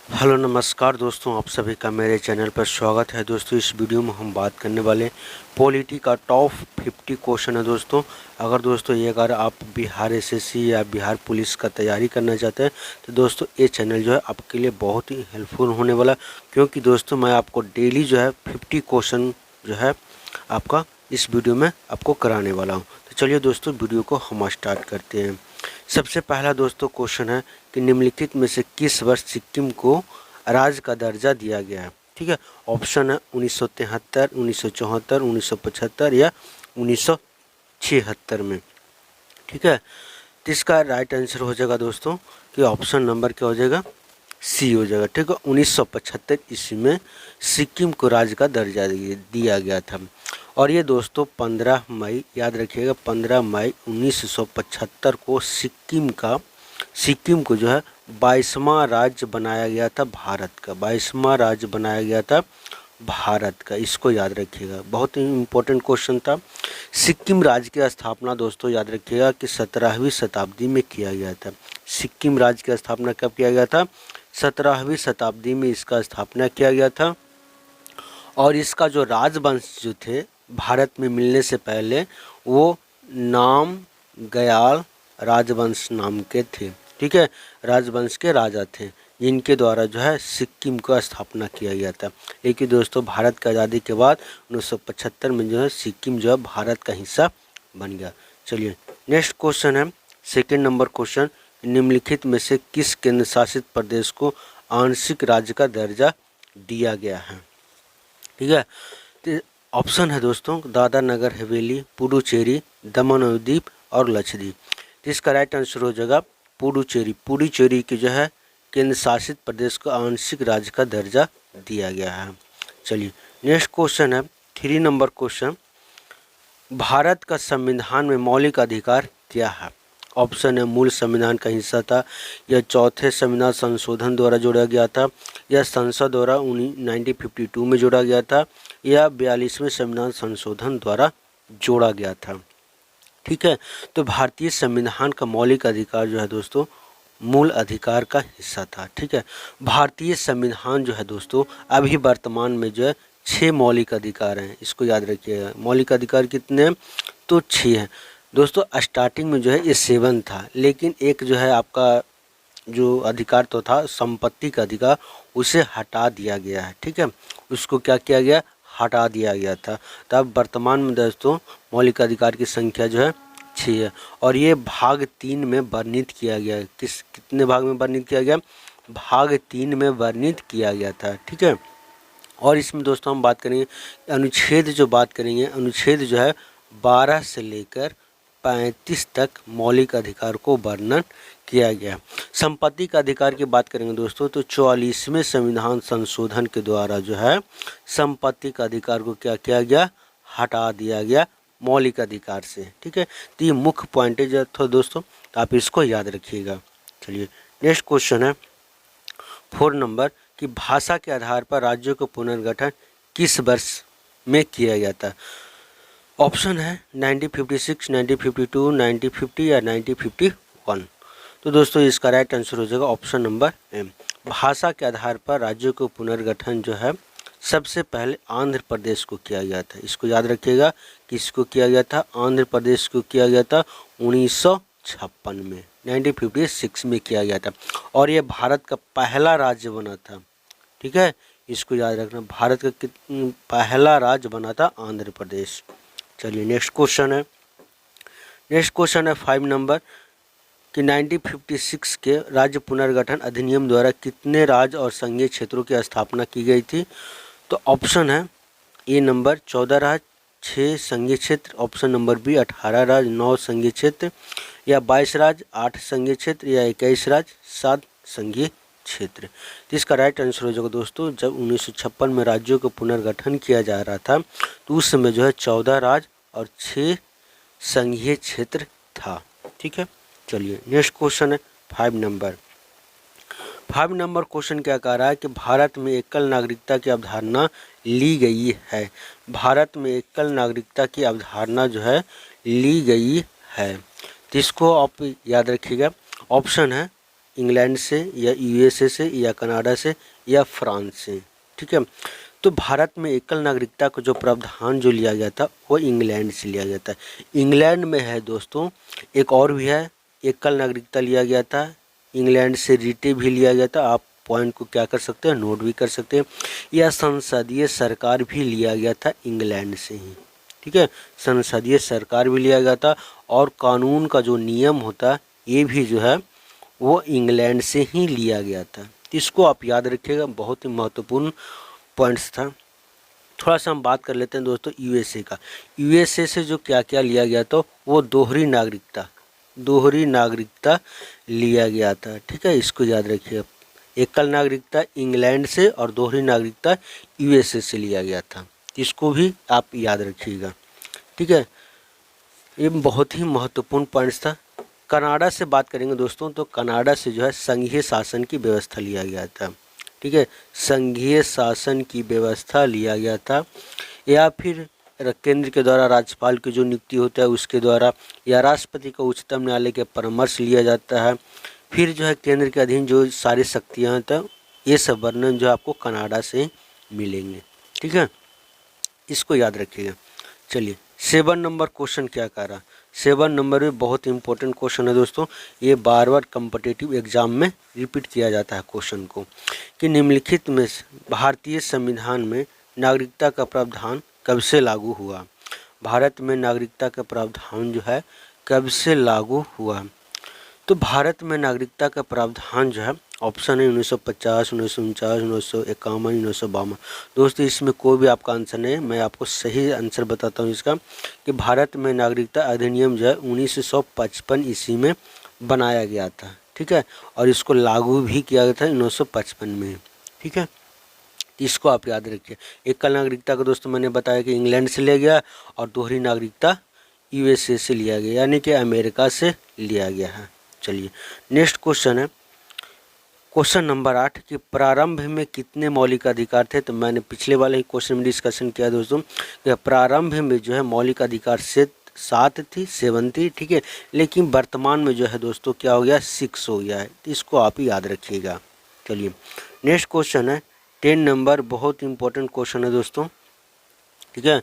Hello नमस्कार दोस्तों, आप सभी का मेरे चैनल पर स्वागत है। दोस्तों इस वीडियो में हम बात करने वाले पॉलिटी का टॉप 50 क्वेश्चन है। दोस्तों दोस्तों ये अगर आप बिहार एसएससी या बिहार पुलिस का तैयारी करना चाहते हैं तो दोस्तों ये चैनल जो है आपके लिए बहुत ही हेल्पफुल होने वाला, क्योंकि दोस्तों मैं आपको डेली जो है 50 क्वेश्चन जो है आपका इस वीडियो में आपको कराने वाला हूँ। तो चलिए दोस्तों वीडियो को हम स्टार्ट करते हैं। सबसे पहला दोस्तों क्वेश्चन है कि निम्नलिखित में से किस वर्ष सिक्किम को राज्य का दर्जा दिया गया है। ठीक है, ऑप्शन है 1973, 1974, 1975 या 1976 में। ठीक है, तो इसका राइट आंसर हो जाएगा दोस्तों कि ऑप्शन नंबर क्या हो जाएगा, सी हो जाएगा। ठीक है, 1975 ईस्वी में सिक्किम को राज्य का दर्जा दिया गया था। और ये दोस्तों 15 मई, याद रखिएगा 15 मई 1975 को सिक्किम को जो है 22वां राज्य बनाया गया था भारत का, 22वां राज्य बनाया गया था भारत का। इसको याद रखिएगा, बहुत ही इम्पोर्टेंट क्वेश्चन था। सिक्किम राज्य की स्थापना दोस्तों याद रखिएगा कि 17वीं शताब्दी में किया गया था। सिक्किम राज्य की स्थापना कब किया गया था, 17वीं शताब्दी में इसका स्थापना किया गया था। और इसका जो राजवंश जो थे भारत में मिलने से पहले वो नाम गयाल राजवंश नाम के थे। ठीक है, राजवंश के राजा थे जिनके द्वारा जो है सिक्किम का स्थापना किया गया था। लेकिन दोस्तों भारत की आज़ादी के बाद 1975 में जो है सिक्किम जो है भारत का हिस्सा बन गया। चलिए नेक्स्ट क्वेश्चन है, सेकंड नंबर क्वेश्चन, निम्नलिखित में से किस केंद्र शासित प्रदेश को आंशिक राज्य का दर्जा दिया गया है। ठीक है, तो ऑप्शन है दोस्तों दादरा नगर हवेली, पुडुचेरी, दमन और दीव और लक्षद्वीप। तो इसका राइट आंसर हो जाएगा पुडुचेरी। पुडुचेरी के जो है केंद्र शासित प्रदेश को आंशिक राज्य का दर्जा दिया गया है। चलिए नेक्स्ट क्वेश्चन है, 3 नंबर क्वेश्चन, भारत का संविधान में मौलिक अधिकार क्या है। ऑप्शन है मूल संविधान का हिस्सा था, यह चौथे संविधान संशोधन द्वारा जोड़ा गया था, यह संसद द्वारा 1952 में जोड़ा गया था, या 42वें संविधान संशोधन द्वारा जोड़ा गया था। ठीक है, तो भारतीय संविधान का मौलिक अधिकार जो है दोस्तों मूल अधिकार का हिस्सा था। ठीक है, भारतीय संविधान जो है दोस्तों अभी वर्तमान में जो है 6 मौलिक अधिकार हैं, इसको याद रखिएगा। मौलिक अधिकार कितने हैं, तो 6 हैं दोस्तों। स्टार्टिंग में जो है ये 7 था, लेकिन एक जो है आपका जो अधिकार तो था संपत्ति का अधिकार, उसे हटा दिया गया है। ठीक है, उसको क्या किया गया, हटा दिया गया था। तब वर्तमान में दोस्तों मौलिक अधिकार की संख्या जो है 6 है, और ये भाग 3 में वर्णित किया गया है। कितने भाग में वर्णित किया गया, भाग 3 में वर्णित किया गया था। ठीक है, और इसमें दोस्तों हम बात करेंगे अनुच्छेद, जो बात करेंगे अनुच्छेद जो है 12 से लेकर 35 तक मौलिक अधिकार को वर्णन किया गया। संपत्ति का अधिकार की बात करेंगे दोस्तों तो 44वें संविधान संशोधन के द्वारा जो है संपत्ति का अधिकार को क्या किया गया, हटा दिया गया मौलिक अधिकार से। ठीक है, तो ये मुख्य पॉइंट है तो दोस्तों आप इसको याद रखिएगा। चलिए नेक्स्ट क्वेश्चन है 4 नंबर, कि भाषा के आधार पर राज्यों का पुनर्गठन किस वर्ष में किया गया था। ऑप्शन है 1956, 1952, 1950 या 1951। तो दोस्तों इसका राइट आंसर हो जाएगा ऑप्शन नंबर एम। भाषा के आधार पर राज्यों को पुनर्गठन जो है सबसे पहले आंध्र प्रदेश को किया गया था। इसको याद रखिएगा, किसको किया गया था, आंध्र प्रदेश को किया गया था 1956 में, 1956 में किया गया था। और ये भारत का पहला राज्य बना था। ठीक है, इसको याद रखना, भारत का पहला राज्य बना था आंध्र प्रदेश। चलिए नेक्स्ट क्वेश्चन है 5 नंबर, कि 1956 के राज्य पुनर्गठन अधिनियम द्वारा कितने राज्य और संघीय क्षेत्रों की स्थापना की गई थी। तो ऑप्शन है ए नंबर 14 राज्य, 6 संघीय क्षेत्र, ऑप्शन नंबर बी 18 राज्य, 9 संघीय क्षेत्र, या 22 राज्य, 8 संघीय क्षेत्र, या 21 राज्य, 7 संघीय क्षेत्र। तो इसका राइट आंसर हो जाएगा दोस्तों, जब 1956 में राज्यों का पुनर्गठन किया जा रहा था तो उस समय जो है 14 राज्य और 6 संघीय क्षेत्र था। ठीक है, चलिए नेक्स्ट क्वेश्चन है 5 नंबर क्वेश्चन क्या कह रहा है कि भारत में एकल नागरिकता की अवधारणा ली गई है। भारत में एकल नागरिकता की अवधारणा जो है ली गई है, तो इसको आप याद रखिएगा। ऑप्शन है इंग्लैंड से या यूएसए से या कनाडा से या फ्रांस से। ठीक है, तो भारत में एकल नागरिकता का जो प्रावधान जो लिया गया था वो इंग्लैंड से लिया गया था। इंग्लैंड में है दोस्तों एक और भी है, एकल नागरिकता लिया गया था इंग्लैंड से, रीटे भी लिया गया था। आप पॉइंट को क्या कर सकते हैं, नोट भी कर सकते हैं। यह संसदीय सरकार भी लिया गया था इंग्लैंड से ही। ठीक है, संसदीय सरकार भी लिया गया था और कानून का जो नियम होता है ये भी जो है वो इंग्लैंड से ही लिया गया था। इसको आप याद रखिएगा, बहुत ही महत्वपूर्ण पॉइंट्स था। थोड़ा सा हम बात कर लेते हैं दोस्तों यूएसए का। यूएसए से जो क्या क्या लिया गया था वो दोहरी नागरिकता लिया गया था। ठीक है, इसको याद रखिए, एकल नागरिकता इंग्लैंड से और दोहरी नागरिकता यूएसए से लिया गया था। इसको भी आप याद रखिएगा। ठीक है, ये बहुत ही महत्वपूर्ण पॉइंट्स था। कनाडा से बात करेंगे दोस्तों, तो कनाडा से जो है संघीय शासन की व्यवस्था लिया गया था। ठीक है, संघीय शासन की व्यवस्था लिया गया था, या फिर केंद्र के द्वारा राज्यपाल की जो नियुक्ति होता है उसके द्वारा, या राष्ट्रपति का उच्चतम न्यायालय के परामर्श लिया जाता है। फिर जो है केंद्र के अधीन जो सारी शक्तियाँ होता है, ये सब वर्णन जो आपको कनाडा से मिलेंगे। ठीक है, इसको याद रखिएगा। चलिए 7 नंबर क्वेश्चन क्या कह रहा है। 7 नंबर में बहुत इंपॉर्टेंट क्वेश्चन है दोस्तों, ये बार बार कम्पिटिटिव एग्जाम में रिपीट किया जाता है क्वेश्चन को, कि निम्नलिखित में भारतीय संविधान में नागरिकता का प्रावधान कब से लागू हुआ। भारत में नागरिकता का प्रावधान जो है कब से लागू हुआ। तो भारत में नागरिकता का प्रावधान जो है ऑप्शन है 1950, 1949, 1951, 1952। दोस्तों इसमें कोई भी आपका आंसर नहीं है, मैं आपको सही आंसर बताता हूँ इसका, कि भारत में नागरिकता अधिनियम जो है 1955 ईस्वी में बनाया गया था। ठीक है, और इसको लागू भी किया गया था 1955 में। ठीक है, इसको आप याद रखिए। एकल नागरिकता का दोस्तों मैंने बताया कि इंग्लैंड से लिया गया और दोहरी नागरिकता यूएसए से लिया गया, यानी कि अमेरिका से लिया गया है। चलिए नेक्स्ट क्वेश्चन है, क्वेश्चन नंबर 8 कि प्रारंभ में कितने मौलिक अधिकार थे। तो मैंने पिछले वाले ही क्वेश्चन में डिस्कशन किया दोस्तों कि प्रारंभ में जो है मौलिक अधिकार से 7 थी, 7 थी। ठीक है, लेकिन वर्तमान में जो है दोस्तों क्या हो गया, 6 हो गया है। तो इसको आप याद रखिएगा। चलिए नेक्स्ट क्वेश्चन है 10 नंबर, बहुत इंपॉर्टेंट क्वेश्चन है दोस्तों। ठीक है,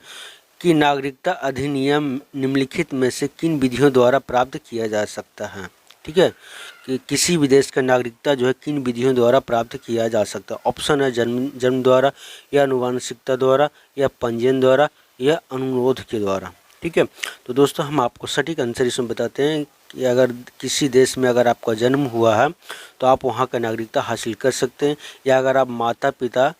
कि नागरिकता अधिनियम निम्नलिखित में से किन विधियों द्वारा प्राप्त किया जा सकता है। ठीक है, कि किसी भी देश का नागरिकता जो है किन विधियों द्वारा प्राप्त किया जा सकता है। ऑप्शन है जन्म द्वारा, या अनुवांशिकता द्वारा, या पंजीयन द्वारा, या अनुरोध के द्वारा। ठीक है, तो दोस्तों हम आपको सटीक आंसर इसमें बताते हैं कि अगर किसी देश में अगर आपका जन्म हुआ है तो आप वहाँ का नागरिकता हासिल कर सकते हैं, या अगर आप माता पिता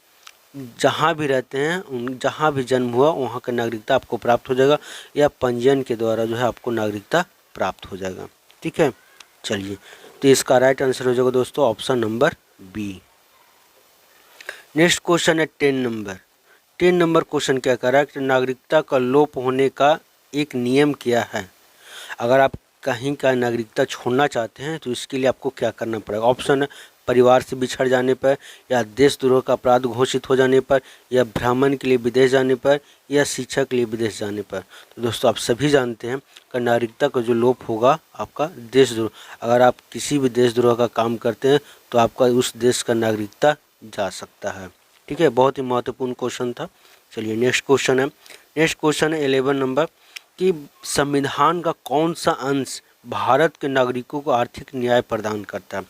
जहाँ भी रहते हैं जहाँ भी जन्म हुआ वहाँ का नागरिकता आपको प्राप्त हो जाएगा, या पंजीयन के द्वारा जो है आपको नागरिकता प्राप्त हो जाएगा। ठीक है, चलिए तो इसका राइट आंसर हो जाएगा दोस्तों option number B. Next question है 10 नंबर। 10 नंबर क्वेश्चन क्या कर रहा है कि नागरिकता का लोप होने का एक नियम क्या है। अगर आप कहीं का नागरिकता छोड़ना चाहते हैं तो इसके लिए आपको क्या करना पड़ेगा। ऑप्शन है परिवार से बिछड़ जाने पर, या देशद्रोह का अपराध घोषित हो जाने पर, या भ्रमण के लिए विदेश जाने पर, या शिक्षा के लिए विदेश जाने पर। तो दोस्तों आप सभी जानते हैं कि नागरिकता का जो लोप होगा आपका देशद्रोह, अगर आप किसी भी देशद्रोह का काम करते हैं तो आपका उस देश का नागरिकता जा सकता है। ठीक है, बहुत ही महत्वपूर्ण क्वेश्चन था। चलिए नेक्स्ट क्वेश्चन है, नेक्स्ट क्वेश्चन है 11 नंबर, कि संविधान का कौन सा अंश भारत के नागरिकों को आर्थिक न्याय प्रदान करता है।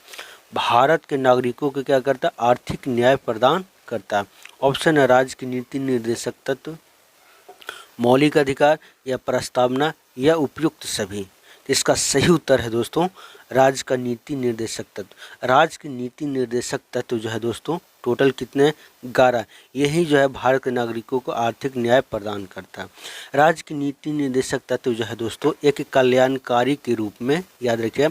भारत के नागरिकों को क्या करता है, आर्थिक न्याय प्रदान करता है। ऑप्शन है राज्य की नीति निर्देशक तत्व, मौलिक अधिकार, या प्रस्तावना, या उपयुक्त सभी। इसका सही उत्तर है दोस्तों राज्य का नीति निर्देशक तत्व। राज्य की नीति निर्देशक तत्व जो है दोस्तों टोटल कितने, 11। यही जो है भारत के नागरिकों को आर्थिक न्याय प्रदान करता है। राज्य की नीति निर्देशक तत्व जो है दोस्तों एक कल्याणकारी के रूप में, याद रखिए,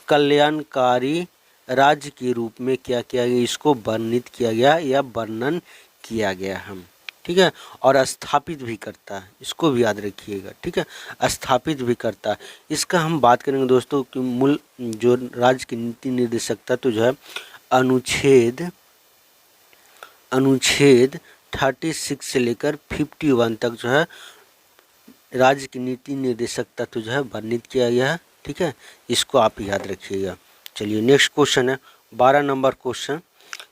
कल्याणकारी राज्य के रूप में क्या किया गया, इसको वर्णित किया गया या वर्णन किया गया है। ठीक है, और स्थापित भी करता है, इसको भी याद रखिएगा। ठीक है, स्थापित भी करता है। इसका हम बात करेंगे दोस्तों कि मूल जो राज्य की नीति निर्देशक तत्व जो है अनुच्छेद 36 से लेकर 51 तक जो है राज्य की नीति निर्देशक तत्व जो है वर्णित किया गया है। ठीक है, इसको आप याद रखिएगा। चलिए नेक्स्ट क्वेश्चन है 12 नंबर क्वेश्चन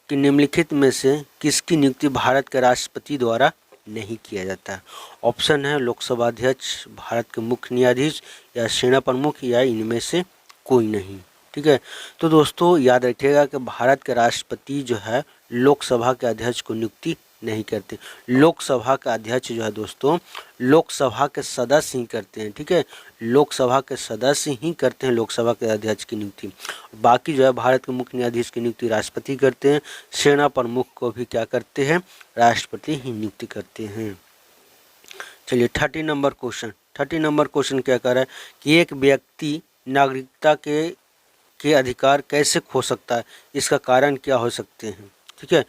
कि निम्नलिखित में से किसकी नियुक्ति भारत के राष्ट्रपति द्वारा नहीं किया जाता है। ऑप्शन है लोकसभा अध्यक्ष, भारत के मुख्य न्यायाधीश या सेना प्रमुख या इनमें से कोई नहीं। ठीक है, तो दोस्तों याद रखिएगा कि भारत के राष्ट्रपति जो है लोकसभा के अध्यक्ष को नियुक्ति नहीं करते। लोकसभा का अध्यक्ष जो है दोस्तों लोकसभा के सदस्य ही करते हैं। ठीक है, लोकसभा के सदस्य ही करते हैं लोकसभा के अध्यक्ष की नियुक्ति। बाकी जो है भारत के मुख्य न्यायाधीश की नियुक्ति राष्ट्रपति करते हैं। सेना प्रमुख को भी क्या करते हैं, राष्ट्रपति ही नियुक्ति करते हैं। चलिए 30 नंबर क्वेश्चन क्या कह रहा है कि एक व्यक्ति नागरिकता के अधिकार कैसे खो सकता है, इसका कारण क्या हो सकते हैं। ठीक है,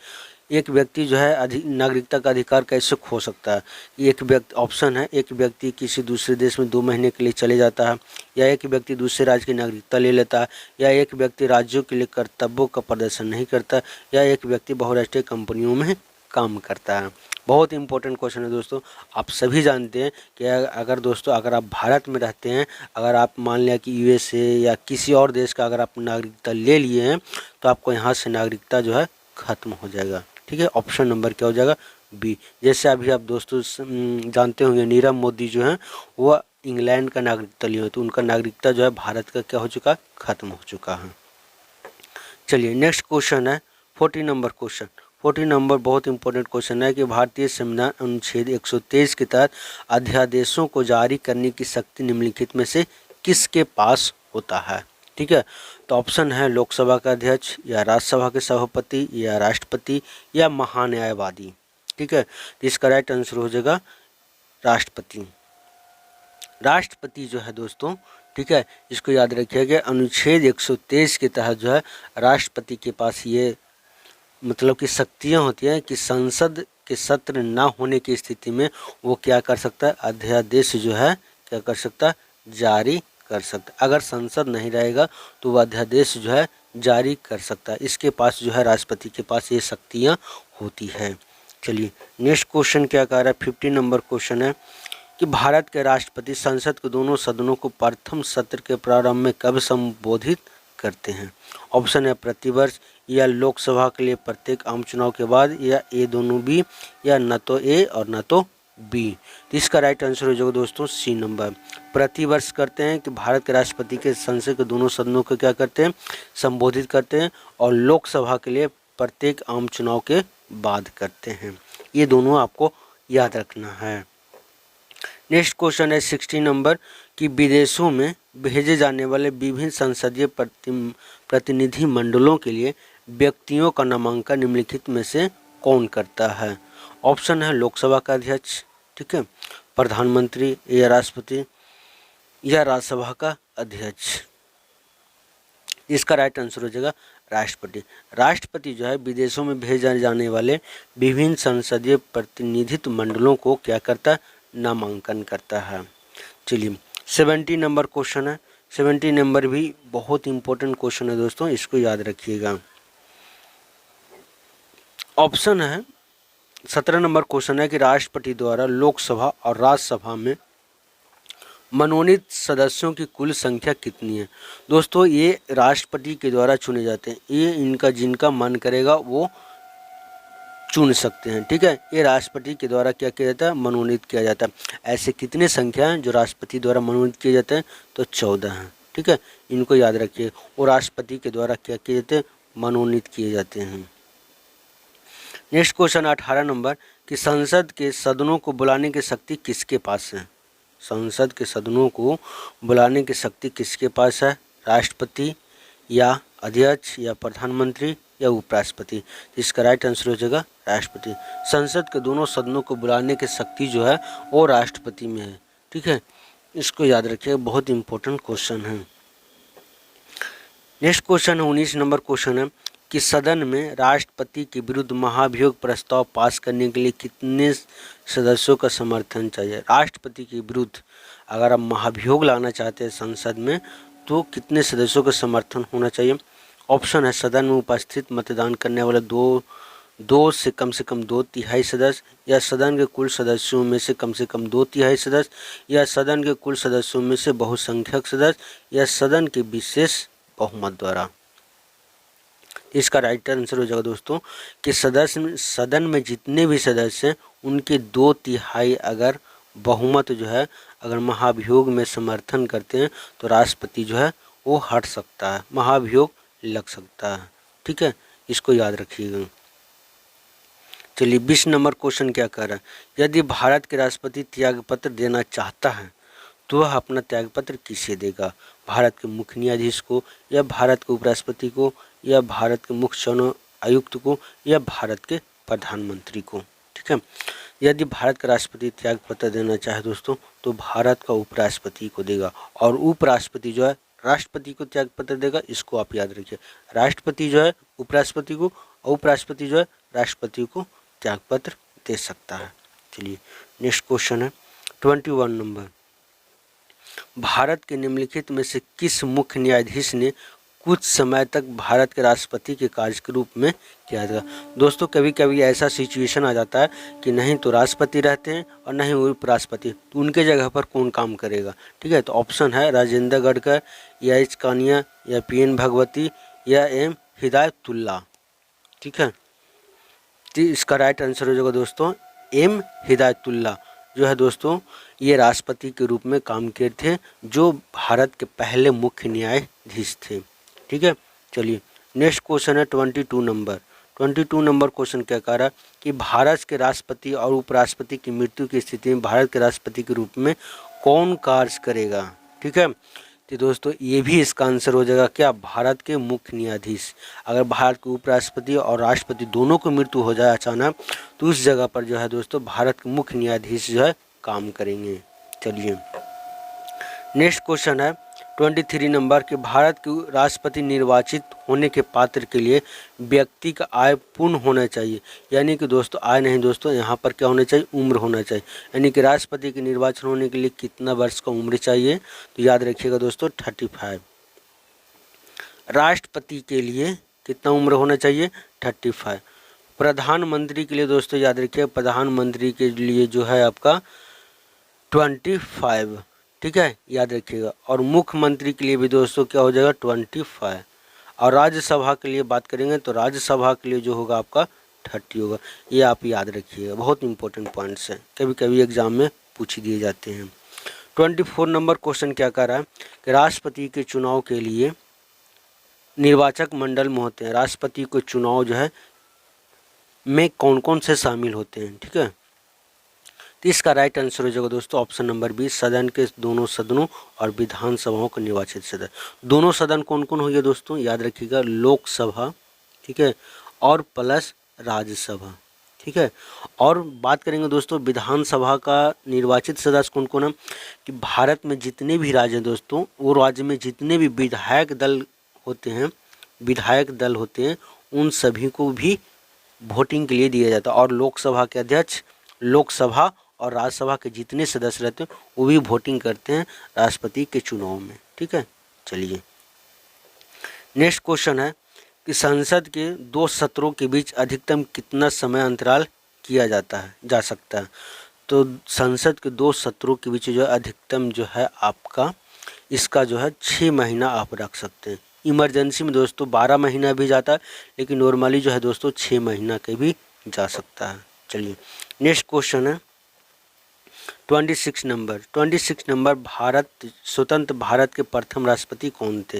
एक व्यक्ति जो है नागरिकता का अधिकार कैसे खो सकता है। एक व्यक्ति, ऑप्शन है एक व्यक्ति किसी दूसरे देश में 2 महीने के लिए चले जाता है, या एक व्यक्ति दूसरे राज्य की नागरिकता ले लेता है, या एक व्यक्ति राज्यों के लिए कर्तव्यों का प्रदर्शन नहीं करता, या एक व्यक्ति बहुराष्ट्रीय कंपनियों में काम करता है। बहुत इंपॉर्टेंट क्वेश्चन है दोस्तों। आप सभी जानते हैं कि अगर आप भारत में रहते हैं, अगर आप मान लिया कि यूएसए या किसी और देश का अगर आप नागरिकता ले लिए हैं तो आपको यहाँ से नागरिकता जो है खत्म हो जाएगा। ठीक है, ऑप्शन नंबर क्या हो जाएगा, बी। जैसे अभी आप दोस्तों जानते होंगे नीरव मोदी जो हैं वह इंग्लैंड का नागरिकता लिए, तो उनका नागरिकता जो है भारत का क्या हो चुका, खत्म हो चुका है। चलिए नेक्स्ट क्वेश्चन है 40 नंबर क्वेश्चन। 40 नंबर बहुत इंपॉर्टेंट क्वेश्चन है कि भारतीय संविधान अनुच्छेद 123 के तहत अध्यादेशों को जारी करने की शक्ति निम्नलिखित में से किसके पास होता है। ठीक है, तो ऑप्शन है लोकसभा का अध्यक्ष, या राज्यसभा के सभापति, या राष्ट्रपति, या महान्यायवादी। ठीक है, इसका राइट आंसर हो जाएगा राष्ट्रपति। राष्ट्रपति जो है दोस्तों, ठीक है, इसको याद रखिएगा अनुच्छेद 123 के तहत जो है राष्ट्रपति के पास ये मतलब कि शक्तियाँ होती हैं कि संसद के सत्र ना होने की स्थिति में वो क्या कर सकता है, अध्यादेश जो है क्या कर सकता है, जारी कर सकता है। अगर संसद नहीं रहेगा तो वह अध्यादेश जो है जारी कर सकता है। इसके पास जो है राष्ट्रपति के पास ये शक्तियाँ होती है। चलिए नेक्स्ट क्वेश्चन क्या कह रहा है 50 नंबर क्वेश्चन है कि भारत के राष्ट्रपति संसद के दोनों सदनों को प्रथम सत्र के प्रारंभ में कब संबोधित करते हैं। ऑप्शन है प्रतिवर्ष, या लोकसभा के लिए प्रत्येक आम चुनाव के बाद, या ए दोनों बी, या न तो ए और न तो बी। तो इसका राइट आंसर हो जाएगा दोस्तों सी नंबर। प्रतिवर्ष करते हैं कि भारत के राष्ट्रपति के संसद के दोनों सदनों को क्या करते हैं, संबोधित करते हैं, और लोकसभा के लिए प्रत्येक आम चुनाव के बाद करते हैं। ये दोनों आपको याद रखना है। नेक्स्ट क्वेश्चन है 60 नंबर कि विदेशों में भेजे जाने वाले विभिन्न संसदीय प्रतिनिधि मंडलों के लिए व्यक्तियों का नामांकन निम्नलिखित में से कौन करता है। ऑप्शन है लोकसभा का अध्यक्ष, ठीक है, प्रधानमंत्री, या राष्ट्रपति, या राज्यसभा का अध्यक्ष। इसका राइट आंसर हो जाएगा राष्ट्रपति। राष्ट्रपति जो है विदेशों में भेजे जाने वाले विभिन्न संसदीय प्रतिनिधित्व मंडलों को क्या करता है, नामांकन करता है। चलिए 70 नंबर क्वेश्चन है। 70 नंबर भी बहुत इंपॉर्टेंट क्वेश्चन है दोस्तों, इसको याद रखिएगा। ऑप्शन है 17 नंबर क्वेश्चन है कि राष्ट्रपति द्वारा लोकसभा और राज्यसभा में मनोनीत सदस्यों की कुल संख्या कितनी है। दोस्तों ये राष्ट्रपति के द्वारा चुने जाते हैं, ये इनका जिनका मन करेगा वो चुन सकते हैं। ठीक है, ये राष्ट्रपति के द्वारा क्या किया जाता है, मनोनीत किया जाता है। ऐसे कितने संख्या हैं जो राष्ट्रपति द्वारा मनोनीत किए जाते हैं, तो 14 हैं। ठीक है, इनको याद रखिए। और राष्ट्रपति के द्वारा क्या किए जाते हैं, मनोनीत किए जाते हैं। नेक्स्ट क्वेश्चन 18 नंबर कि संसद के सदनों को बुलाने की शक्ति किसके पास है। संसद के सदनों को बुलाने की शक्ति किसके पास है, राष्ट्रपति, या अध्यक्ष, या प्रधानमंत्री, या उपराष्ट्रपति। इसका राइट आंसर हो जाएगा राष्ट्रपति। संसद के दोनों सदनों को बुलाने की शक्ति जो है वो राष्ट्रपति में है। ठीक है, इसको याद रखिए, बहुत इंपॉर्टेंट क्वेश्चन है। नेक्स्ट क्वेश्चन 19 नंबर क्वेश्चन है कि सदन में राष्ट्रपति के विरुद्ध महाभियोग प्रस्ताव पास करने के लिए कितने सदस्यों का समर्थन चाहिए। राष्ट्रपति के विरुद्ध अगर आप महाभियोग लाना चाहते हैं संसद में तो कितने सदस्यों का समर्थन होना चाहिए। ऑप्शन है सदन में उपस्थित मतदान करने वाले दो से कम 2/3 सदस्य, या सदन के कुल सदस्यों में से कम 2/3 सदस्य, या सदन के कुल सदस्यों में से बहुसंख्यक सदस्य, या सदन के विशेष बहुमत द्वारा। इसका राइट आंसर हो जाएगा दोस्तों कि सदन में जितने भी सदस्य हैं उनके 2/3 अगर बहुमत जो है अगर महाभियोग में समर्थन करते हैं तो राष्ट्रपति जो है वो हट सकता है, महाभियोग लग सकता है। ठीक है, इसको याद रखिएगा। चलिए 20 नंबर क्वेश्चन क्या कह रहा है, यदि भारत के राष्ट्रपति त्यागपत्र देना चाहता है तो वह अपना त्यागपत्र किसे देगा, भारत के मुख्य न्यायाधीश को या भारत के उपराष्ट्रपति को या भारत के मुख्य चुनाव आयुक्त को या भारत के प्रधानमंत्री को। ठीक है, यदि भारत का राष्ट्रपति त्यागपत्र देना चाहे दोस्तों तो भारत का उपराष्ट्रपति को देगा, और उपराष्ट्रपति जो है राष्ट्रपति को त्यागपत्र देगा। इसको आप याद रखिए, राष्ट्रपति जो है उपराष्ट्रपति को, और उपराष्ट्रपति जो है राष्ट्रपति को त्यागपत्र दे सकता है। चलिए नेक्स्ट क्वेश्चन है 21 नंबर, भारत के निम्नलिखित में से किस मुख्य न्यायाधीश ने कुछ समय तक भारत के राष्ट्रपति के कार्य के रूप में किया था। दोस्तों कभी कभी ऐसा सिचुएशन आ जाता है कि नहीं तो राष्ट्रपति रहते हैं और नहीं उपराष्ट्रपति, तो उनके जगह पर कौन काम करेगा। ठीक है, तो ऑप्शन है राजेंद्र गडकर या एच कानिया या PN भगवती या M हिदायतुल्ला। ठीक है, तो इसका राइट आंसर हो जाएगा दोस्तों M हिदायतुल्ला जो है दोस्तों ये राष्ट्रपति के रूप में काम किए थे, जो भारत के पहले मुख्य न्यायाधीश थे। ठीक है, चलिए नेक्स्ट क्वेश्चन है 22 नंबर। 22 नंबर क्वेश्चन क्या कह रहा है कि भारत के राष्ट्रपति और उपराष्ट्रपति की मृत्यु की स्थिति में भारत के राष्ट्रपति के रूप में कौन कार्य करेगा। ठीक है, तो दोस्तों ये भी इसका आंसर हो जाएगा क्या, भारत के मुख्य न्यायाधीश। अगर भारत के उपराष्ट्रपति और राष्ट्रपति दोनों को मृत्यु हो जाए अचानक तो उस जगह पर जो है दोस्तों भारत के मुख्य न्यायाधीश जो है काम करेंगे। चलिए नेक्स्ट क्वेश्चन है 23 नंबर के भारत के राष्ट्रपति निर्वाचित होने के पात्र के लिए व्यक्ति का आय पूर्ण होना चाहिए, यानी कि दोस्तों आय नहीं दोस्तों यहाँ पर क्या होना चाहिए, उम्र होना चाहिए। यानी कि राष्ट्रपति के निर्वाचन होने के लिए कितना वर्ष का उम्र चाहिए, तो याद रखिएगा दोस्तों 35। राष्ट्रपति के लिए कितना उम्र होना चाहिए, 35। प्रधानमंत्री के लिए दोस्तों याद रखिए, प्रधानमंत्री के लिए जो है आपका 25। ठीक है, याद रखिएगा। और मुख्यमंत्री के लिए भी दोस्तों क्या हो जाएगा 25। और राज्यसभा के लिए बात करेंगे तो राज्यसभा के लिए जो होगा आपका 30 होगा। ये आप याद रखिएगा, बहुत इंपॉर्टेंट पॉइंट्स हैं, कभी कभी एग्जाम में पूछ दिए जाते हैं। 24 नंबर क्वेश्चन क्या कर रहा है कि राष्ट्रपति के चुनाव के लिए निर्वाचक मंडल में होते हैं, राष्ट्रपति को चुनाव जो है में कौन कौन से शामिल होते हैं। ठीक है, तो इसका राइट आंसर हो जाएगा दोस्तों ऑप्शन नंबर 20, सदन के दोनों सदनों और विधानसभाओं के निर्वाचित सदस्य। दोनों सदन कौन कौन हो गया दोस्तों, याद रखिएगा, लोकसभा, ठीक है, और प्लस राज्यसभा। ठीक है, और बात करेंगे दोस्तों विधानसभा का निर्वाचित सदस्य कौन कौन है, कि भारत में जितने भी राज्य हैं दोस्तों, वो राज्य में जितने भी विधायक दल होते हैं उन सभी को भी वोटिंग के लिए दिया जाता है। और लोकसभा के अध्यक्ष, लोकसभा और राज्यसभा के जितने सदस्य रहते हैं वो भी वोटिंग करते हैं राष्ट्रपति के चुनाव में। ठीक है, चलिए नेक्स्ट क्वेश्चन है कि संसद के 2 सत्रों के बीच अधिकतम कितना समय अंतराल किया जा सकता है। तो संसद के 2 सत्रों के बीच जो अधिकतम जो है आपका इसका जो है 6 महीना आप रख सकते हैं। इमरजेंसी में दोस्तों 12 महीना भी जाता है, लेकिन नॉर्मली जो है दोस्तों 6 महीना के भी जा सकता है। चलिए नेक्स्ट क्वेश्चन है 26 नंबर स्वतंत्र भारत के प्रथम राष्ट्रपति कौन थे।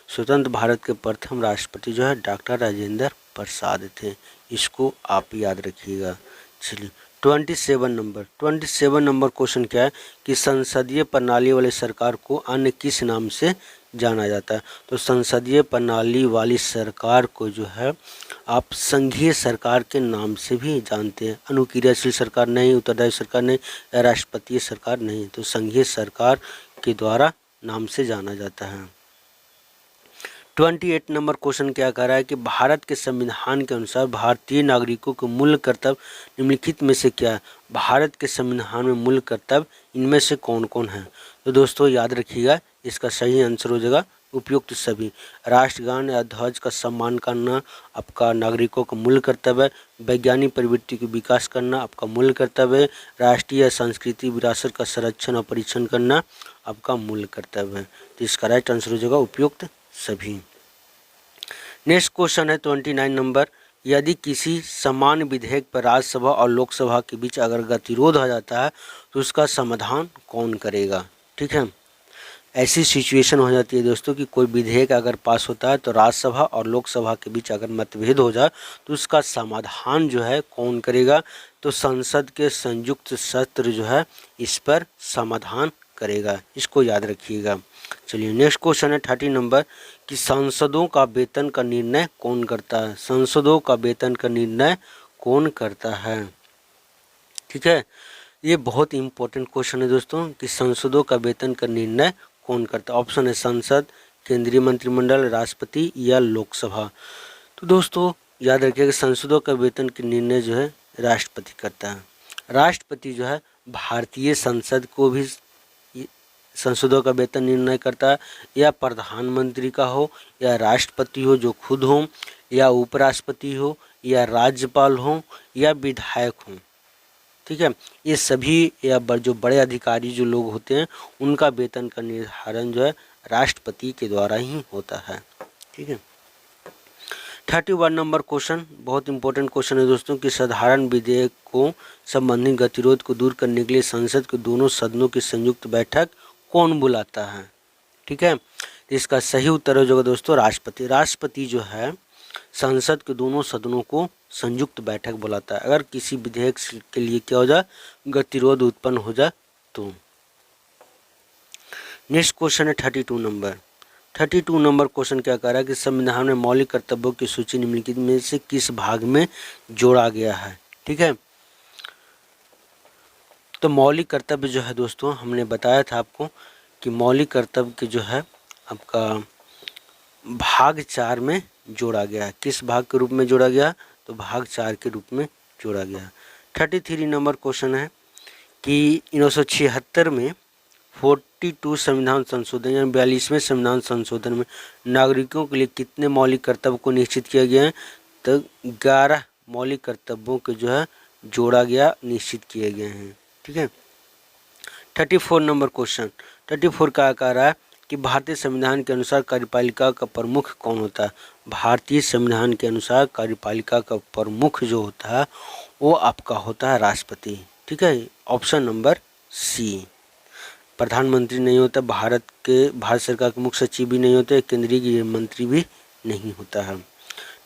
स्वतंत्र भारत के प्रथम राष्ट्रपति जो है डॉक्टर राजेंद्र प्रसाद थे, इसको आप याद रखिएगा। चलिए 27 नंबर क्वेश्चन क्या है कि संसदीय प्रणाली वाली सरकार को अन्य किस नाम से जाना जाता है। तो संसदीय प्रणाली वाली सरकार को जो है आप संघीय सरकार के नाम से भी जानते हैं। अनुक्रियाशील सरकार नहीं, उत्तरदायी सरकार नहीं, राष्ट्रपतीय सरकार नहीं, तो संघीय सरकार के द्वारा नाम से जाना जाता है। 28 नंबर क्वेश्चन क्या कह रहा है कि भारत के संविधान के अनुसार भारतीय नागरिकों के मूल कर्तव्य निम्नलिखित में से क्या है। भारत के संविधान में मूल कर्तव्य इनमें से कौन कौन है। तो दोस्तों याद रखिएगा, इसका सही आंसर हो जाएगा उपयुक्त सभी। राष्ट्रगान या ध्वज का सम्मान करना आपका नागरिकों का मूल कर्तव्य है। वैज्ञानिक प्रवृत्ति का विकास करना आपका मूल कर्तव्य है। राष्ट्रीय संस्कृति विरासत का संरक्षण और परीक्षण करना आपका मूल कर्तव्य है। तो इसका राइट आंसर हो जाएगा उपयुक्त सभी। नेक्स्ट क्वेश्चन है 29 नंबर, यदि किसी समान विधेयक पर राज्यसभा और लोकसभा के बीच अगर गतिरोध हो जाता है तो उसका समाधान कौन करेगा। ठीक है, ऐसी सिचुएशन हो जाती है दोस्तों कि कोई विधेयक अगर पास होता है तो राज्यसभा और लोकसभा के बीच अगर मतभेद हो जाए तो उसका समाधान जो है कौन करेगा, तो संसद के संयुक्त सत्र जो है इस पर समाधान करेगा, इसको याद रखिएगा। चलिए नेक्स्ट क्वेश्चन है 30 नंबर कि सांसदों का वेतन का निर्णय कौन करता है। सांसदों का वेतन का निर्णय कौन करता है। ठीक है, ये बहुत इंपॉर्टेंट क्वेश्चन है दोस्तों कि संसदों का वेतन का निर्णय कौन करता है। ऑप्शन है संसद, केंद्रीय मंत्रिमंडल, राष्ट्रपति या लोकसभा। तो दोस्तों याद रखिएगा संसदों का वेतन के निर्णय जो है राष्ट्रपति करता है। राष्ट्रपति जो है भारतीय संसद को भी संसदों का वेतन निर्णय करता है, या प्रधानमंत्री का हो या राष्ट्रपति हो जो खुद हो, या उपराष्ट्रपति हो या राज्यपाल हो या विधायक हो। ठीक है, ये सभी या जो बड़े अधिकारी जो लोग होते हैं उनका वेतन का निर्धारण जो है राष्ट्रपति के द्वारा ही होता है। ठीक है, 31 नंबर क्वेश्चन बहुत इंपॉर्टेंट क्वेश्चन है दोस्तों कि साधारण विधेयक को संबंधित गतिरोध को दूर करने के लिए संसद के दोनों सदनों की संयुक्त बैठक कौन बुलाता है। ठीक है, इसका सही उत्तर हो जाएगा दोस्तों राष्ट्रपति। राष्ट्रपति जो है संसद के दोनों सदनों को संयुक्त बैठक बुलाता है अगर किसी विधेयक के लिए क्या हो जाए गतिरोध उत्पन्न हो जाए तो। नेक्स्ट क्वेश्चन है 32 नंबर। 32 नंबर क्वेश्चन क्या कह रहा है कि संविधान में मौलिक कर्तव्यों की सूची निम्नलिखित में से किस भाग में जोड़ा गया है। ठीक है, तो मौलिक कर्तव्य जो है दोस्तों हमने बताया था आपको कि मौलिक कर्तव्य के जो है आपका भाग 4 में जोड़ा गया है। किस भाग के रूप में जोड़ा गया, तो भाग 4 के रूप में जोड़ा गया। 33 नंबर क्वेश्चन है कि 1976 में 42 संविधान संशोधन यानी 42वें संविधान संशोधन में नागरिकों के लिए कितने मौलिक कर्तव्य को निश्चित किया गया है, तो 11 मौलिक कर्तव्यों के जो है जोड़ा गया निश्चित किए गए हैं। ठीक है, 34 नंबर क्वेश्चन 34 का कह रहा है कि भारतीय संविधान के अनुसार कार्यपालिका का प्रमुख कौन होता है। भारतीय संविधान के अनुसार कार्यपालिका का प्रमुख जो होता है वो आपका होता है राष्ट्रपति। ठीक है, ऑप्शन नंबर सी। प्रधानमंत्री नहीं होता, भारत सरकार के मुख्य सचिव भी नहीं होते, केंद्रीय गृह मंत्री भी नहीं होता है।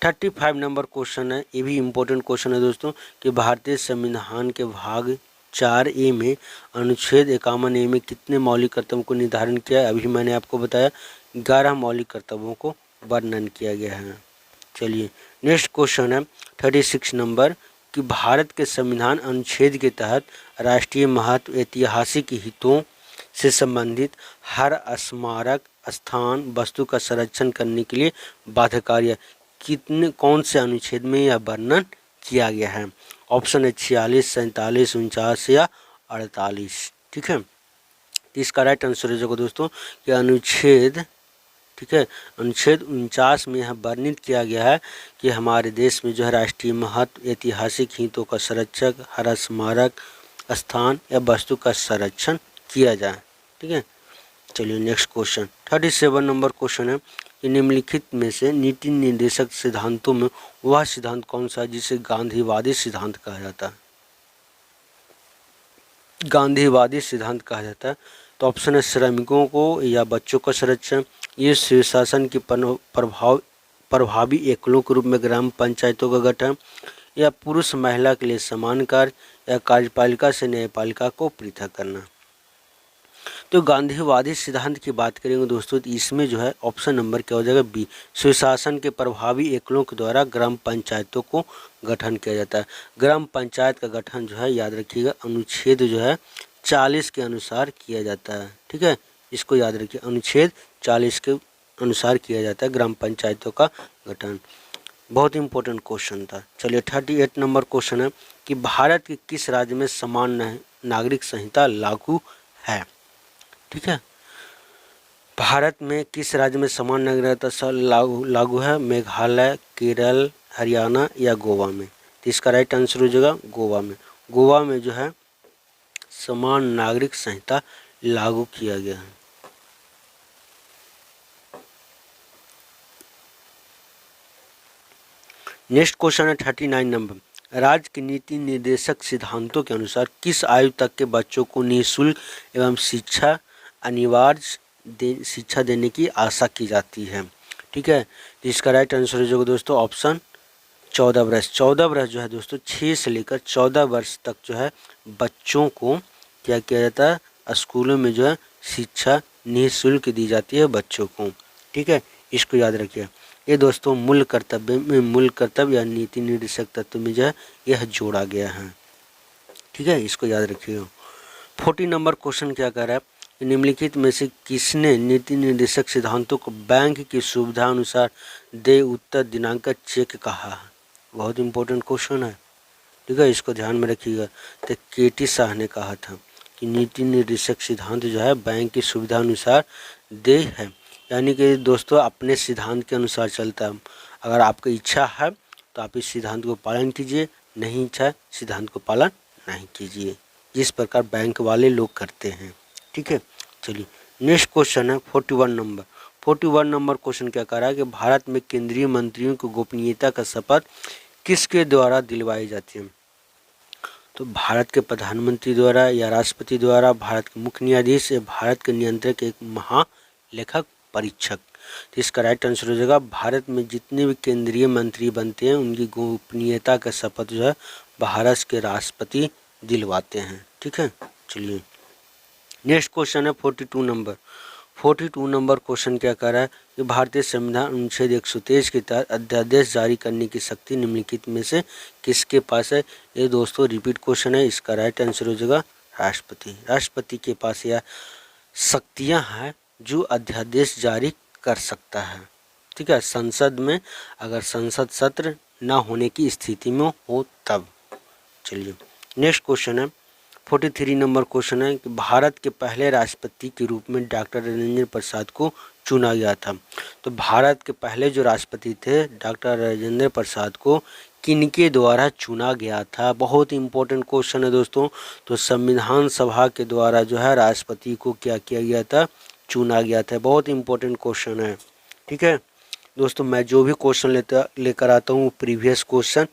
35 नंबर क्वेश्चन है, ये भी इम्पोर्टेंट क्वेश्चन है दोस्तों कि भारतीय संविधान के भाग 4A में अनुच्छेद 51A में कितने मौलिक कर्तव्यों को निर्धारण किया है। अभी मैंने आपको बताया 11 मौलिक कर्तव्यों को वर्णन किया गया है। चलिए नेक्स्ट क्वेश्चन है 36 नंबर कि भारत के संविधान अनुच्छेद के तहत राष्ट्रीय महत्व ऐतिहासिक हितों से संबंधित हर स्मारक स्थान वस्तु का संरक्षण करने के लिए बाध्यकारी कितने कौन से अनुच्छेद में यह वर्णन किया गया है। ऑप्शन है 46, 47, 49 या 48। ठीक है, इसका राइट आंसर हो जाएगा दोस्तों कि अनुच्छेद, ठीक है, अनुच्छेद 49 में यह वर्णित किया गया है कि हमारे देश में जो है राष्ट्रीय महत्व ऐतिहासिक हितों का संरक्षक हर स्मारक स्थान या वस्तु का संरक्षण किया जाए। ठीक है, चलिए नेक्स्ट क्वेश्चन 37 नंबर क्वेश्चन है कि निम्नलिखित में से नीति निर्देशक सिद्धांतों में वह सिद्धांत कौन सा है जिसे गांधीवादी सिद्धांत कहा जाता है। गांधीवादी सिद्धांत कहा जाता है तो ऑप्शन है श्रमिकों को या बच्चों का संरक्षण, ये सुशासन की प्रभावी एकलों के रूप में ग्राम पंचायतों का गठन, या पुरुष महिला के लिए समान कार्य, या कार्यपालिका से न्यायपालिका को पृथक करना। तो गांधीवादी सिद्धांत की बात करेंगे दोस्तों तो इसमें जो है ऑप्शन नंबर क्या हो जाएगा बी, सुशासन के प्रभावी एकलों के द्वारा ग्राम पंचायतों को गठन किया जाता है। ग्राम पंचायत का गठन जो है याद रखिएगा अनुच्छेद जो है 40 के अनुसार किया जाता है। ठीक है, इसको याद रखिए अनुच्छेद 40 के अनुसार किया जाता है ग्राम पंचायतों का गठन। बहुत इंपॉर्टेंट क्वेश्चन था। चलिए 38 नंबर क्वेश्चन है कि भारत के किस राज्य में समान नागरिक संहिता लागू है। ठीक है, भारत में किस राज्य में समान नागरिकता लागू है, मेघालय, केरल, हरियाणा या गोवा में। तो इसका राइट आंसर हो जाएगा गोवा में। गोवा में जो है समान नागरिक संहिता लागू किया गया है। नेक्स्ट क्वेश्चन है 39 नंबर। राज्य के नीति निर्देशक सिद्धांतों के अनुसार किस आयु तक के बच्चों को निःशुल्क एवं शिक्षा देने की आशा की जाती है? ठीक है, इसका राइट आंसर हो जाएगा दोस्तों ऑप्शन 14 वर्ष। 14 वर्ष जो है दोस्तों 6 से लेकर 14 वर्ष तक जो है बच्चों को क्या किया जाता है, स्कूलों में जो है शिक्षा निःशुल्क दी जाती है बच्चों को। ठीक है, इसको याद रखिए। ये दोस्तों मूल कर्तव्य या नीति निर्देशक तत्व में जो है यह जोड़ा गया है। ठीक है, इसको याद रखिएगा। 40 नंबर क्वेश्चन क्या कर रहा है, निम्नलिखित में से किसने नीति निर्देशक सिद्धांतों को बैंक की सुविधा अनुसार दे उत्तर दिनांक चेक कहा है? बहुत इंपॉर्टेंट क्वेश्चन है। ठीक है, इसको ध्यान में रखिएगा। तो केटी शाह ने कहा था कि नीति निर्देशक सिद्धांत जो है बैंक की सुविधा अनुसार दे है, यानी कि दोस्तों अपने सिद्धांत के अनुसार चलता है। अगर आपकी इच्छा है तो आप इस सिद्धांत को पालन कीजिए, नहीं इच्छा है सिद्धांत को पालन नहीं कीजिए, जिस प्रकार बैंक वाले लोग करते हैं। ठीक है, चलिए नेक्स्ट क्वेश्चन है 41 नंबर। 41 नंबर क्वेश्चन क्या कह रहा है कि भारत में केंद्रीय मंत्रियों को गोपनीयता का शपथ किसके द्वारा दिलवाई जाती है? तो भारत के प्रधानमंत्री द्वारा या राष्ट्रपति द्वारा, भारत के मुख्य न्यायाधीश या भारत के नियंत्रक एक महालेखक परीक्षक? तो इसका राइट आंसर हो जाएगा भारत में जितने भी केंद्रीय मंत्री बनते हैं उनकी गोपनीयता का शपथ जो है भारत के राष्ट्रपति दिलवाते हैं। ठीक है, चलिए नेक्स्ट क्वेश्चन है 42 नंबर। 42 नंबर क्वेश्चन क्या कर रहा है कि भारतीय संविधान अनुच्छेद 123 के तहत अध्यादेश जारी करने की शक्ति निम्नलिखित में से किसके पास है? ये दोस्तों रिपीट क्वेश्चन है, इसका राइट आंसर हो जाएगा राष्ट्रपति। राष्ट्रपति के पास यह शक्तियां हैं जो अध्यादेश जारी कर सकता है। ठीक है, संसद में अगर संसद सत्र न होने की स्थिति में हो तब। चलिए नेक्स्ट क्वेश्चन है 43 नंबर क्वेश्चन है कि भारत के पहले राष्ट्रपति के रूप में डॉक्टर राजेंद्र प्रसाद को चुना गया था। तो भारत के पहले जो राष्ट्रपति थे डॉक्टर राजेंद्र प्रसाद को किनके द्वारा चुना गया था? बहुत इंपॉर्टेंट क्वेश्चन है दोस्तों। तो संविधान सभा के द्वारा जो है राष्ट्रपति को क्या किया गया था? चुना गया था। बहुत इंपॉर्टेंट क्वेश्चन है। ठीक है दोस्तों, मैं जो भी क्वेश्चन लेकर आता हूँ प्रीवियस क्वेश्चन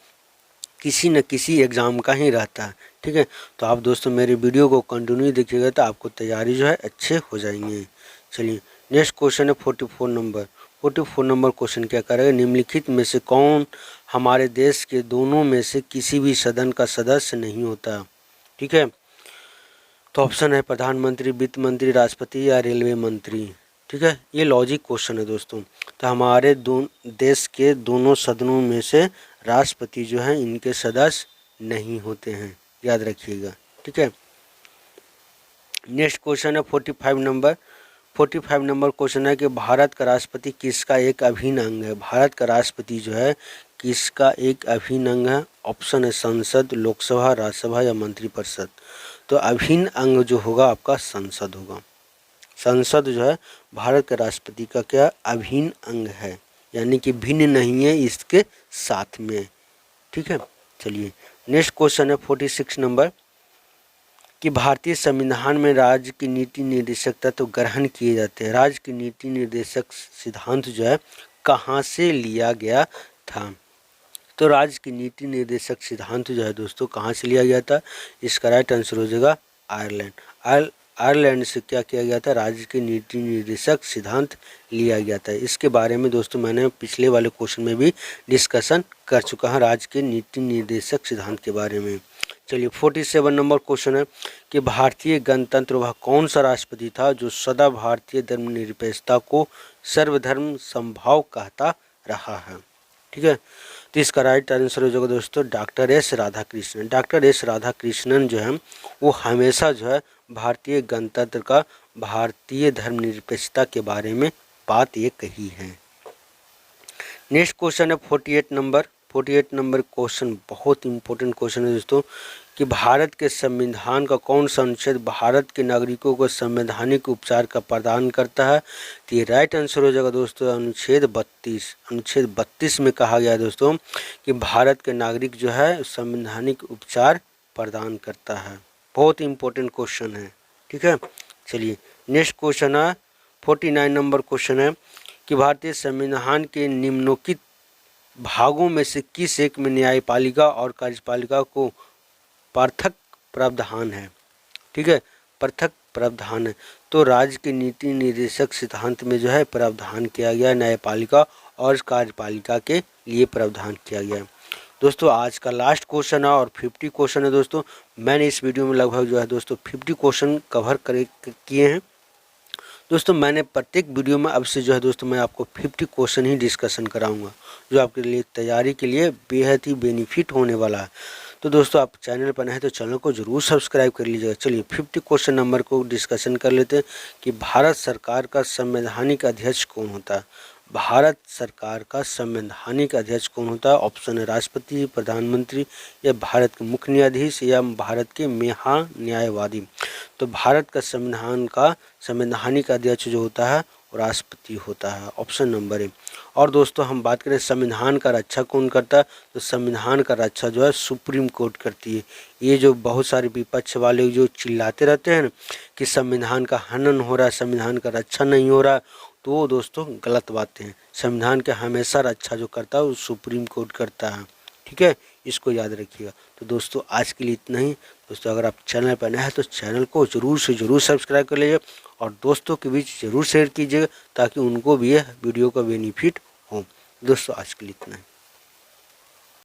किसी न किसी एग्ज़ाम का ही रहता है। ठीक है, तो आप दोस्तों मेरे वीडियो को कंटिन्यू देखिएगा तो आपको तैयारी जो है अच्छे हो जाएंगे। चलिए नेक्स्ट क्वेश्चन है 44 नंबर। 44 नंबर क्वेश्चन क्या करेगा, निम्नलिखित में से कौन हमारे देश के दोनों में से किसी भी सदन का सदस्य नहीं होता? ठीक है, तो ऑप्शन है प्रधानमंत्री, वित्त मंत्री, राष्ट्रपति या रेलवे मंत्री। ठीक है, ये लॉजिक क्वेश्चन है दोस्तों। तो हमारे देश के दोनों सदनों में से राष्ट्रपति जो है इनके सदस्य नहीं होते हैं, याद रखिएगा। ठीक है, नेक्स्ट क्वेश्चन है 45 नंबर। 45 नंबर क्वेश्चन है कि भारत का राष्ट्रपति किसका एक अभिन्न अंग है? भारत का राष्ट्रपति जो है किसका एक अभिन्न अंग है? ऑप्शन है संसद, लोकसभा, राज्यसभा या मंत्रिपरिषद। तो अभिन्न अंग जो होगा आपका संसद होगा। संसद जो है भारत के राष्ट्रपति का क्या अभिन्न अंग है, यानी कि भिन्न नहीं है इसके साथ में। ठीक है, चलिए नेक्स्ट क्वेश्चन है 46 नंबर कि भारतीय संविधान में राज्य की नीति निर्देशक तत्व ग्रहण किए जाते हैं। राज्य की नीति निर्देशक सिद्धांत जो है कहाँ से लिया गया था? तो राज्य की नीति निर्देशक सिद्धांत जो है दोस्तों कहाँ से लिया गया था? इसका राइट आंसर हो जाएगा आयरलैंड। आयरलैंड से क्या किया गया था? राज्य की नीति निर्देशक सिद्धांत लिया गया था। इसके बारे में दोस्तों मैंने पिछले वाले क्वेश्चन में भी डिस्कशन कर चुका हूँ राज्य के नीति निर्देशक सिद्धांत के बारे में। चलिए 47 नंबर क्वेश्चन है कि भारतीय गणतंत्र वह कौन सा राष्ट्रपति था जो सदा भारतीय धर्मनिरपेक्षता को सर्वधर्म समभाव कहता रहा है? ठीक है, तो इसका राइट आंसर हो जाएगा दोस्तों doctor S Radhakrishnan. Doctor S Radhakrishnan जो है वो हमेशा जो है भारतीय गणतंत्र का, भारतीय धर्मनिरपेक्षता के बारे में बात ये कही है। नेक्स्ट क्वेश्चन है 48 नंबर। 48 नंबर क्वेश्चन बहुत इंपॉर्टेंट क्वेश्चन है दोस्तों कि भारत के संविधान का कौन सा अनुच्छेद भारत के नागरिकों को संवैधानिक उपचार का प्रदान करता है? तो ये राइट आंसर हो जाएगा दोस्तों अनुच्छेद 32। अनुच्छेद 32 में कहा गया है दोस्तों कि भारत के नागरिक जो है संवैधानिक उपचार प्रदान करता है। बहुत इंपॉर्टेंट क्वेश्चन है। ठीक है, चलिए नेक्स्ट क्वेश्चन है 49 नंबर क्वेश्चन है कि भारतीय संविधान के भागों में से किस एक में न्यायपालिका और कार्यपालिका को पृथक प्रावधान है? ठीक है, पृथक प्रावधान है। तो राज्य के नीति निर्देशक सिद्धांत में जो है प्रावधान किया गया है, न्यायपालिका और कार्यपालिका के लिए प्रावधान किया गया है। दोस्तों आज का लास्ट क्वेश्चन है और 50 क्वेश्चन है दोस्तों। मैंने इस वीडियो में लगभग जो है दोस्तों 50 क्वेश्चन कवर किए हैं दोस्तों। मैंने प्रत्येक वीडियो में अब से जो है दोस्तों मैं आपको 50 क्वेश्चन ही डिस्कशन कराऊंगा, जो आपके लिए तैयारी के लिए बेहद ही बेनिफिट होने वाला है। तो दोस्तों आप चैनल पर नए हैं तो चैनल को जरूर सब्सक्राइब कर लीजिएगा। चलिए 50 क्वेश्चन नंबर को डिस्कशन कर लेते हैं कि भारत सरकार का संवैधानिक अध्यक्ष कौन होता है? भारत सरकार का संवैधानिक अध्यक्ष कौन होता है? ऑप्शन है राष्ट्रपति, प्रधानमंत्री, या भारत के मुख्य न्यायाधीश, या भारत के महान्यायवादी। तो भारत का संवैधानिक अध्यक्ष जो होता है वो राष्ट्रपति होता है, ऑप्शन नंबर ए। और दोस्तों हम बात करें संविधान का रक्षा कौन करता है, तो संविधान का रक्षा जो है सुप्रीम कोर्ट करती है। ये जो बहुत सारे विपक्ष वाले जो चिल्लाते रहते हैं कि संविधान का हनन हो रहा है, संविधान का रक्षा नहीं हो रहा, तो वो दोस्तों गलत बातें हैं। संविधान के हमेशा रक्षा जो करता है वो सुप्रीम कोर्ट करता है, ठीक है, इसको याद रखिएगा। तो दोस्तों आज के लिए इतना ही। दोस्तों अगर आप चैनल पर नए हैं तो चैनल को ज़रूर से ज़रूर सब्सक्राइब कर लीजिए और दोस्तों के बीच ज़रूर शेयर कीजिएगा ताकि उनको भी यह वीडियो का बेनिफिट हो। दोस्तों आज के लिए इतना ही।